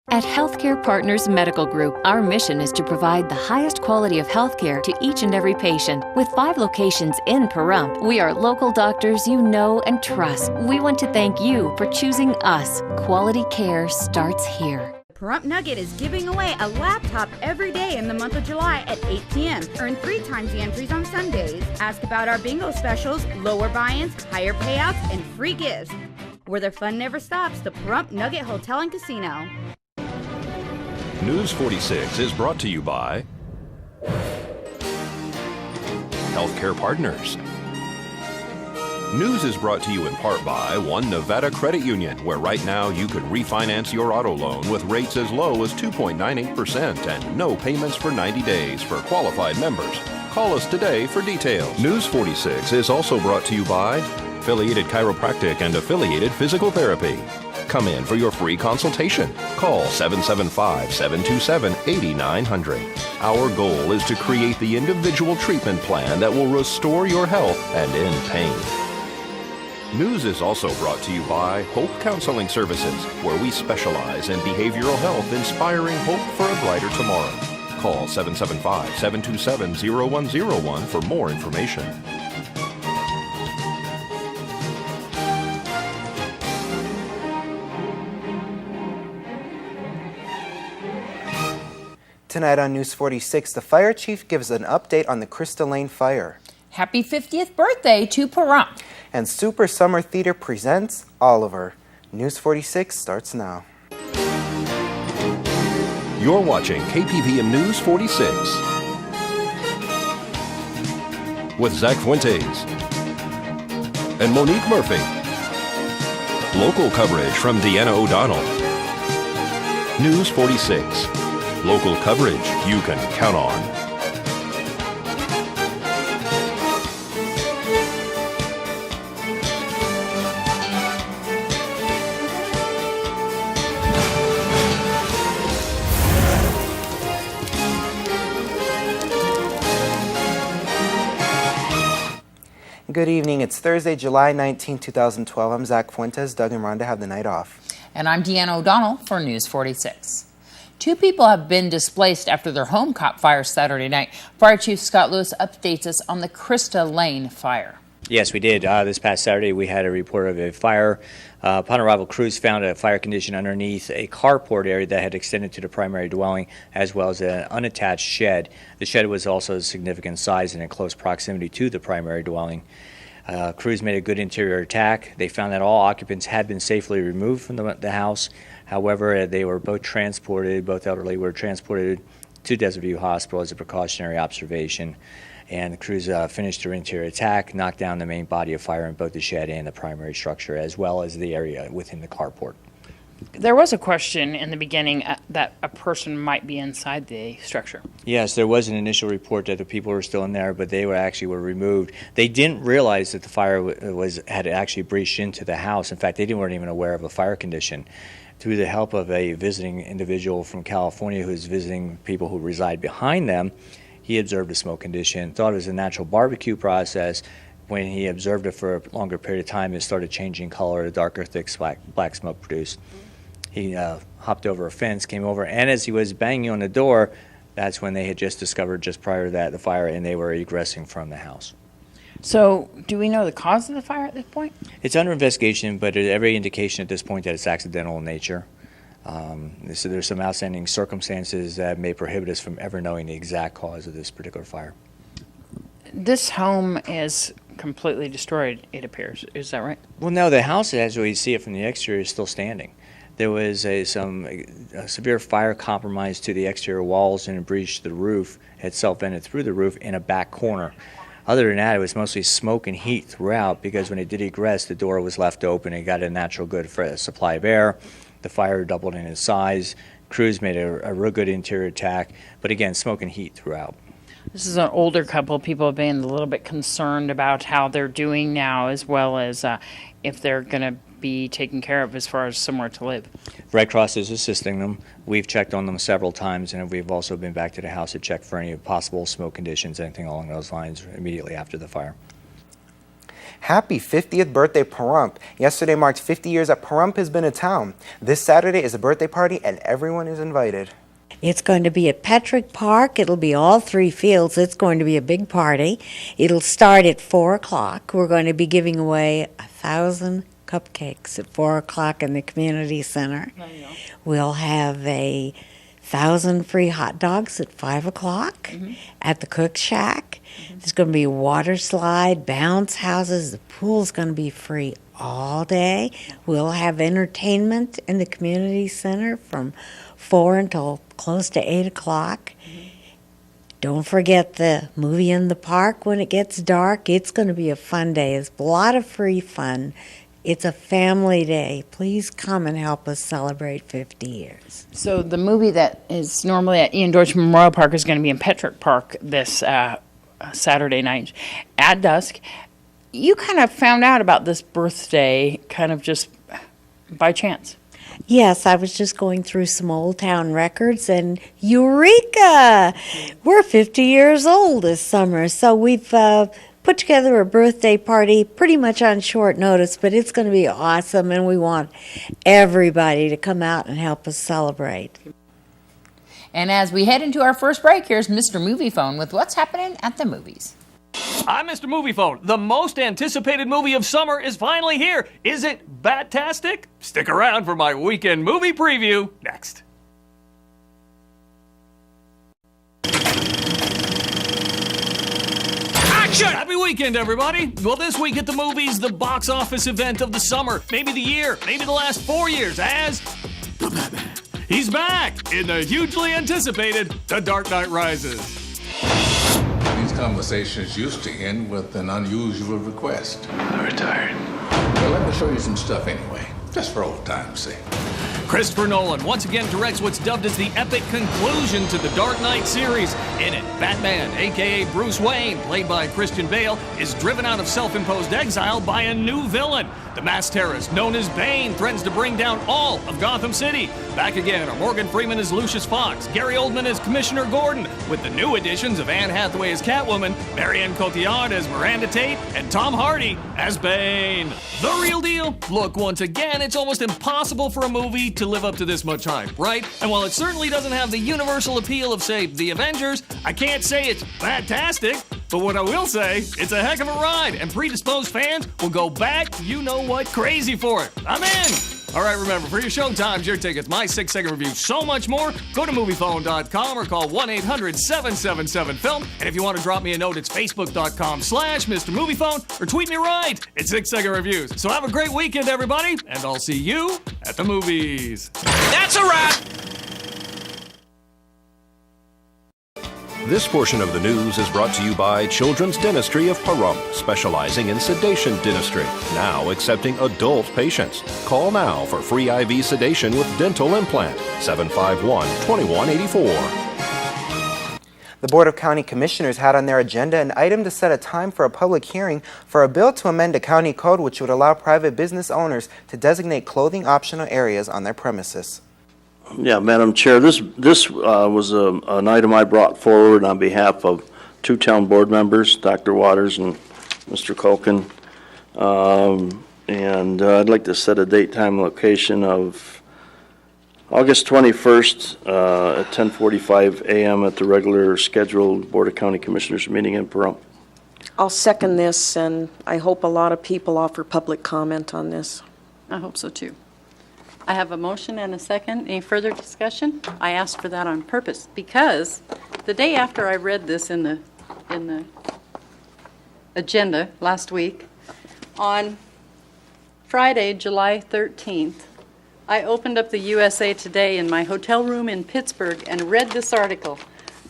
At Healthcare Partners Medical Group, our mission is to provide the highest quality of healthcare to each and every patient. With 5 locations in Pahrump, we are local doctors you know and trust. We want to thank you for choosing us. Quality care starts here. Pahrump Nugget is giving away a laptop every day in the month of July at 8 p.m. Earn 3 times the entries on Sundays. Ask about our bingo specials, lower buy-ins, higher payouts, and free gifts. Where their fun never stops, the Pahrump Nugget Hotel and Casino. News 46 is brought to you by Healthcare Partners. News is brought to you in part by One Nevada Credit Union, where right now you can refinance your auto loan with rates as low as 2.98% and no payments for 90 days for qualified members. Call us today for details. News 46 is also brought to you by Affiliated Chiropractic and Affiliated Physical Therapy. Come in for your free consultation. Call 775-727-8900. Our goal is to create the individual treatment plan that will restore your health and end pain. News is also brought to you by Hope Counseling Services, where we specialize in behavioral health, inspiring hope for a brighter tomorrow. Call 775-727-0101 for more information. Tonight on News 46, the fire chief gives an update on the Crystal Lane fire. Happy 50th birthday to Pahrump. And Super Summer Theater presents Oliver. News 46 starts now. You're watching KPVM News 46 with Zach Fuentes and Monique Murphy. Local coverage from Deanna O'Donnell. News 46. Local coverage you can count on. Good evening. It's Thursday, July 19, 2012. I'm Zach Fuentes. Doug and Rhonda have the night off. And I'm Deanna O'Donnell for News 46. 2 people have been displaced after their home caught fire Saturday night. Fire Chief Scott Lewis updates us on the Crystal Lane fire. Yes, we did. This past Saturday, we had a report of a fire. Upon arrival, crews found a fire condition underneath a carport area that had extended to the primary dwelling, as well as an unattached shed. The shed was also a significant size and in close proximity to the primary dwelling. Crews made a good interior attack. They found that all occupants had been safely removed from the house. However, they were both elderly were transported to Desert View Hospital as a precautionary observation. And the crews finished their interior attack, knocked down the main body of fire in both the shed and the primary structure, as well as the area within the carport. There was a question in the beginning that a person might be inside the structure. Yes, there was an initial report that the people were still in there, but they were removed. They didn't realize that the fire had actually breached into the house. In fact, they weren't even aware of a fire condition. Through the help of a visiting individual from California who's visiting people who reside behind them, he observed a smoke condition, thought it was a natural barbecue process. When he observed it for a longer period of time, it started changing color, a darker, thick black smoke produced. He hopped over a fence, came over, and as he was banging on the door, that's when they had just discovered, just prior to that, the fire, and they were egressing from the house. So, do we know the cause of the fire at this point? It's under investigation, but every indication at this point that it's accidental in nature. So there's some outstanding circumstances that may prohibit us from ever knowing the exact cause of this particular fire. This home is completely destroyed, it appears. Is that right? Well, no, the house, as we see it from the exterior, is still standing. There was some severe fire compromise to the exterior walls and it breached the roof. It self-vented through the roof in a back corner. Other than that, it was mostly smoke and heat throughout because when it did egress, the door was left open and got a natural good supply of air. The fire doubled in its size. Crews made a real good interior attack, but again, smoke and heat throughout. This is an older couple. People have been a little bit concerned about how they're doing now, as well as if they're going to be taken care of as far as somewhere to live. Red Cross is assisting them. We've checked on them several times, and we've also been back to the house to check for any possible smoke conditions, anything along those lines, immediately after the fire. Happy 50th birthday, Pahrump. Yesterday marked 50 years that Pahrump has been a town. This Saturday is a birthday party and everyone is invited. It's going to be at Patrick Park. It'll be all 3 fields. It's going to be a big party. It'll start at 4 o'clock. We're going to be giving away 1,000 cupcakes at 4 o'clock in the community center. We'll have 1,000 free hot dogs at 5 o'clock at the Cook Shack. There's going to be a water slide, bounce houses. The pool's going to be free all day. We'll have entertainment in the community center from 4 until close to 8 o'clock. Don't forget the movie in the park when it gets dark. It's going to be a fun day. It's a lot of free fun. It's a family day. Please come and help us celebrate 50 years. So the movie that is normally at Ian Deutsch Memorial Park is going to be in Patrick Park this Saturday night at dusk. You kind of found out about this birthday kind of just by chance. Yes, I was just going through some old town records, and eureka! We're 50 years old this summer, so we've put together a birthday party pretty much on short notice, but it's going to be awesome, and we want everybody to come out and help us celebrate. And as we head into our first break, here's Mr. Moviefone with what's happening at the movies. I'm Mr. Moviefone. The most anticipated movie of summer is finally here. Is it bat-tastic? Stick around for my weekend movie preview next. Action! Happy weekend, everybody. Well, this week at the movies, the box office event of the summer, maybe the year, maybe the last 4 years, as the Batman. He's back in the hugely anticipated The Dark Knight Rises. These conversations used to end with an unusual request. I'm retired. Well, let me show you some stuff anyway, just for old time's sake. Christopher Nolan once again directs what's dubbed as the epic conclusion to the Dark Knight series. In it, Batman, a.k.a. Bruce Wayne, played by Christian Bale, is driven out of self-imposed exile by a new villain. The masked terrorist known as Bane threatens to bring down all of Gotham City. Back again are Morgan Freeman as Lucius Fox, Gary Oldman as Commissioner Gordon, with the new additions of Anne Hathaway as Catwoman, Marianne Cotillard as Miranda Tate, and Tom Hardy as Bane. The real deal? Look, once again, it's almost impossible for a movie to live up to this much hype, right? And while it certainly doesn't have the universal appeal of, say, The Avengers, I can't say it's fantastic. But what I will say, it's a heck of a ride, and predisposed fans will go back, you know what, crazy for it. I'm in! All right, remember, for your showtimes, your tickets, my 6-second review, so much more, go to moviefone.com or call 1-800-777-FILM. And if you want to drop me a note, it's facebook.com/Mr.Moviefone or tweet me right. It's 6-second reviews. So have a great weekend, everybody, and I'll see you at the movies. That's a wrap! This portion of the news is brought to you by Children's Dentistry of Pahrump, specializing in sedation dentistry, now accepting adult patients. Call now for free IV sedation with dental implant, 751-2184. The Board of County Commissioners had on their agenda an item to set a time for a public hearing for a bill to amend the county code which would allow private business owners to designate clothing optional areas on their premises. Yeah, Madam Chair, this was an item I brought forward on behalf of 2 town board members, Dr. Waters and Mr. Culkin. And I'd like to set a date, time, location of August 21st at 10:45 a.m. at the regular scheduled Board of County Commissioners meeting in Pahrump. I'll second this, and I hope a lot of people offer public comment on this. I hope so too. I have a motion and a second. Any further discussion? I asked for that on purpose because the day after I read this in the agenda last week, on Friday, July 13th, I opened up the USA Today in my hotel room in Pittsburgh and read this article,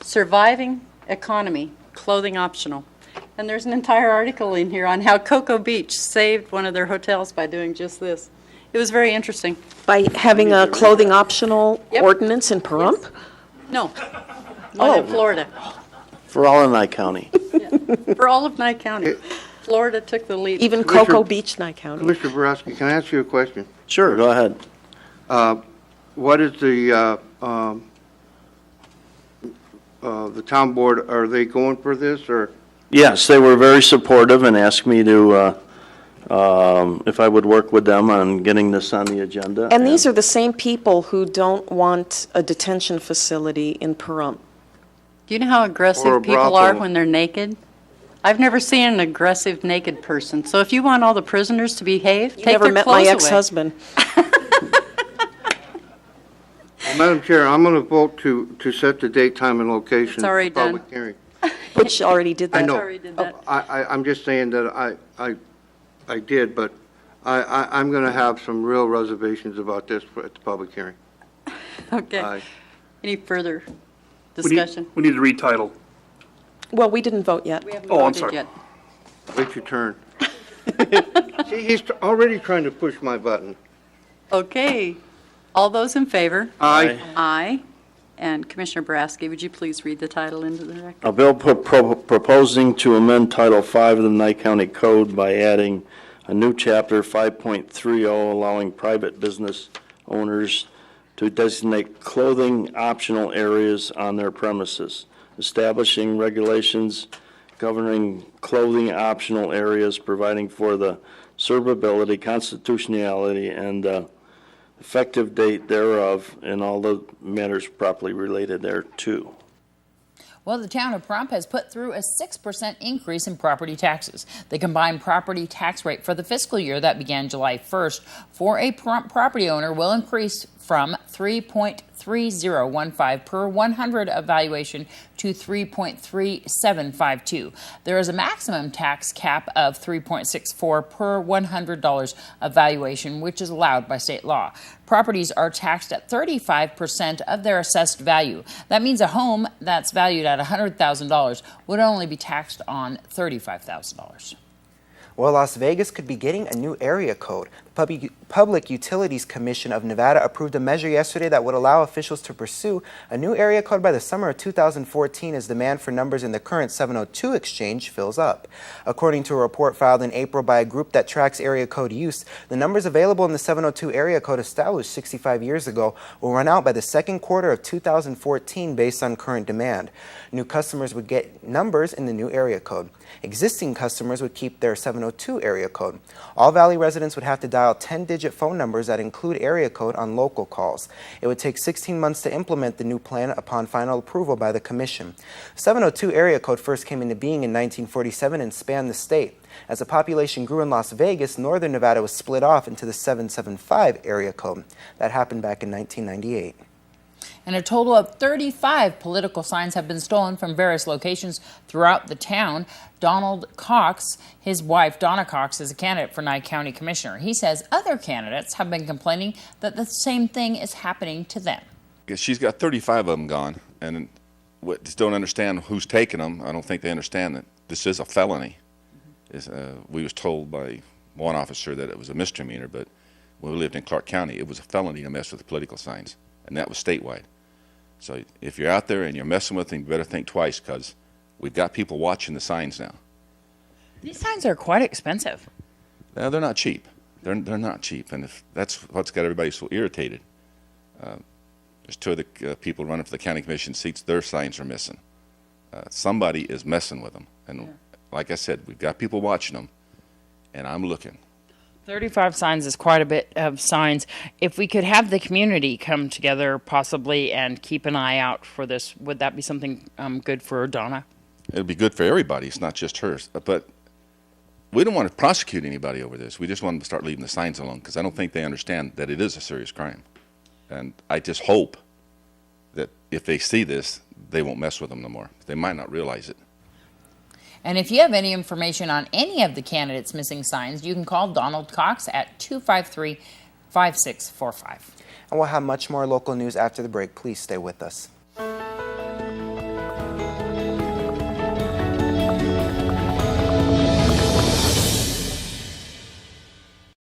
Surviving Economy, Clothing Optional. And there's an entire article in here on how Cocoa Beach saved one of their hotels by doing just this. It was very interesting. By having a clothing optional ordinance in Pahrump? Yes. No, one in Florida. For all in Nye County. Yeah. For all of Nye County. Florida took the lead. Even Cocoa Beach, Nye County. Mr. Borowski, can I ask you a question? Sure, go ahead. What is the town board, are they going for this, or? Yes, they were very supportive and asked me to if I would work with them on getting this on the agenda. And these are the same people who don't want a detention facility in Pahrump. Do you know how Or a aggressive people are brothel. when they're naked? I've never seen an aggressive naked person. So if you want all the prisoners to behave, You take never their met clothes my away. ex-husband. Well, Madam Chair, I'm going to vote to set the date, time, and location. It's already for public done. hearing. Which already did that. I know. Already did that. I'm just saying that I did, but I'm going to have some real reservations about this at the public hearing. Okay. Aye. Any further discussion? We need to retitle. Well, we didn't vote yet. We haven't Oh, I'm voted sorry. yet. Wait your turn. See, he's already trying to push my button. Okay. All those in favor? Aye. Aye. And Commissioner Boraski, would you please read the title into the record? A bill proposing to amend Title V of the Nye County Code by adding a new chapter 5.30 allowing private business owners to designate clothing optional areas on their premises, establishing regulations governing clothing optional areas, providing for the servability, constitutionality, and effective date thereof, and all the matters properly related thereto. Well, the town of Pahrump has put through a 6% increase in property taxes. The combined property tax rate for the fiscal year that began July 1st for a Pahrump property owner will increase from 3.3015 per 100 evaluation to 3.3752. There is a maximum tax cap of $3.64 per $100 evaluation, which is allowed by state law. Properties are taxed at 35% of their assessed value. That means a home that's valued at $100,000 would only be taxed on $35,000. Well, Las Vegas could be getting a new area code. The Public Utilities Commission of Nevada approved a measure yesterday that would allow officials to pursue a new area code by the summer of 2014 as demand for numbers in the current 702 exchange fills up. According to a report filed in April by a group that tracks area code use, the numbers available in the 702 area code established 65 years ago will run out by the second quarter of 2014 based on current demand. New customers would get numbers in the new area code. Existing customers would keep their 702 area code. All Valley residents would have to dial 10-digit phone numbers that include area code on local calls. It would take 16 months to implement the new plan upon final approval by the Commission. 702 area code first came into being in 1947 and spanned the state. As the population grew in Las Vegas, northern Nevada was split off into the 775 area code. That happened back in 1998. And a total of 35 political signs have been stolen from various locations throughout the town. Donald Cox, his wife Donna Cox, is a candidate for Nye County Commissioner. He says other candidates have been complaining that the same thing is happening to them. She's got 35 of them gone, and just don't understand who's taking them. I don't think they understand that this is a felony. We was told by one officer that it was a misdemeanor, but when we lived in Clark County, it was a felony to mess with the political signs, and that was statewide. So if you're out there and you're messing with them, you better think twice, because we've got people watching the signs now. These signs are quite expensive. Now, they're not cheap. They're not cheap, and if that's what's got everybody so irritated. There's two of the people running for the county commission seats, their signs are missing. Somebody is messing with them, and like I said, we've got people watching them, and I'm looking. 35 signs is quite a bit of signs. If we could have the community come together possibly and keep an eye out for this, would that be something good for Donna? It'll be good for everybody. It's not just hers. But we don't want to prosecute anybody over this. We just want them to start leaving the signs alone, because I don't think they understand that it is a serious crime. And I just hope that if they see this, they won't mess with them no more. They might not realize it. And if you have any information on any of the candidates missing signs, you can call Donald Cox at 253-5645. And we'll have much more local news after the break. Please stay with us.